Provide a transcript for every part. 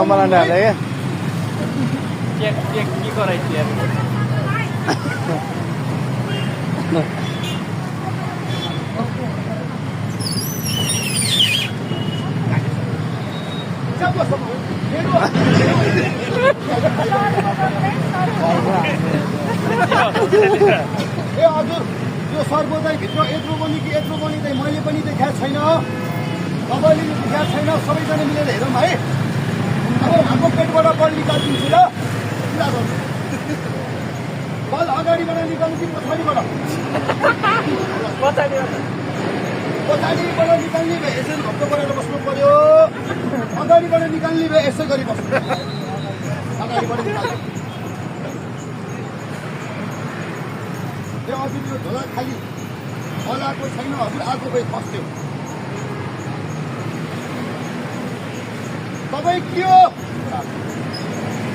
मलाई डाले check check की करायची आहे ए हजुर यो सर्वोदय भित्र यत्रो बनी कि यत्रो बनी चाहिँ मैले पनि देखाएको छैन तपाईँले देखाएको छैन सबैजना मिलेर हेरौँ है अब हाम्रो पेटबाट बल निकालिदिन्छु ल बल अगाडिबाट निकाल्नु कि पछाडिबाट पछाडिबाट निकाल्ने भए यसरी भक्क गरेर बस्नु पर्यो अगाडिबाट निकाल्ने भए यसै गरी बस्नु अगाडिबाट निकाल्नु हजुर यो झोला खाली हलाएको छैन हजुर आगो भई फस्यो तपाईँ के हो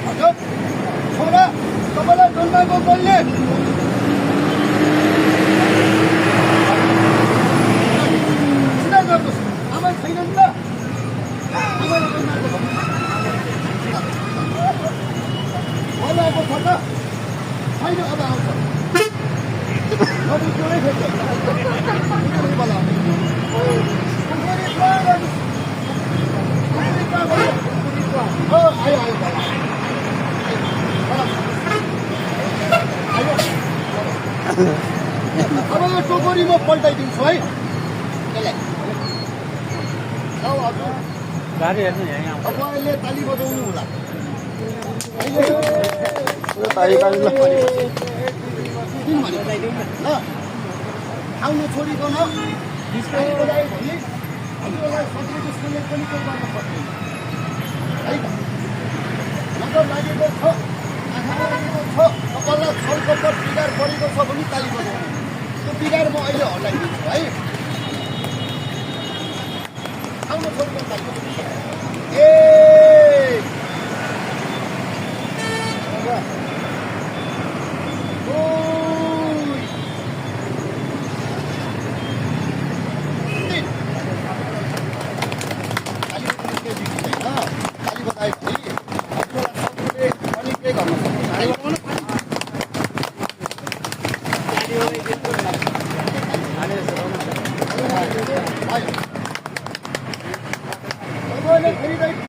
हजुर छोरा तपाईँलाई जन्माएको कसले सिधा गर्नुहोस् आमा छैनन् त आमाले जन्माएको हलाएको छ त छैन अब आउँछ अब यो टोकरी म पल्टाइदिन्छु है गाडी हेर्नु यहाँ अब अहिले ताली बजाउनु होला आउनु छोडिकन बजायो भने हजुरलाई सजिलोसँगले पनि केही गर्न सक्दैन है त नजर लागेको छ आँखा लागेको छ तपाईँलाई छलकपट बिगार परेको छ भने ताली बजाउनु त्यो बिगार म अहिले हटाइदिन्छु है आउनु छोडिकन ताली बजाउनु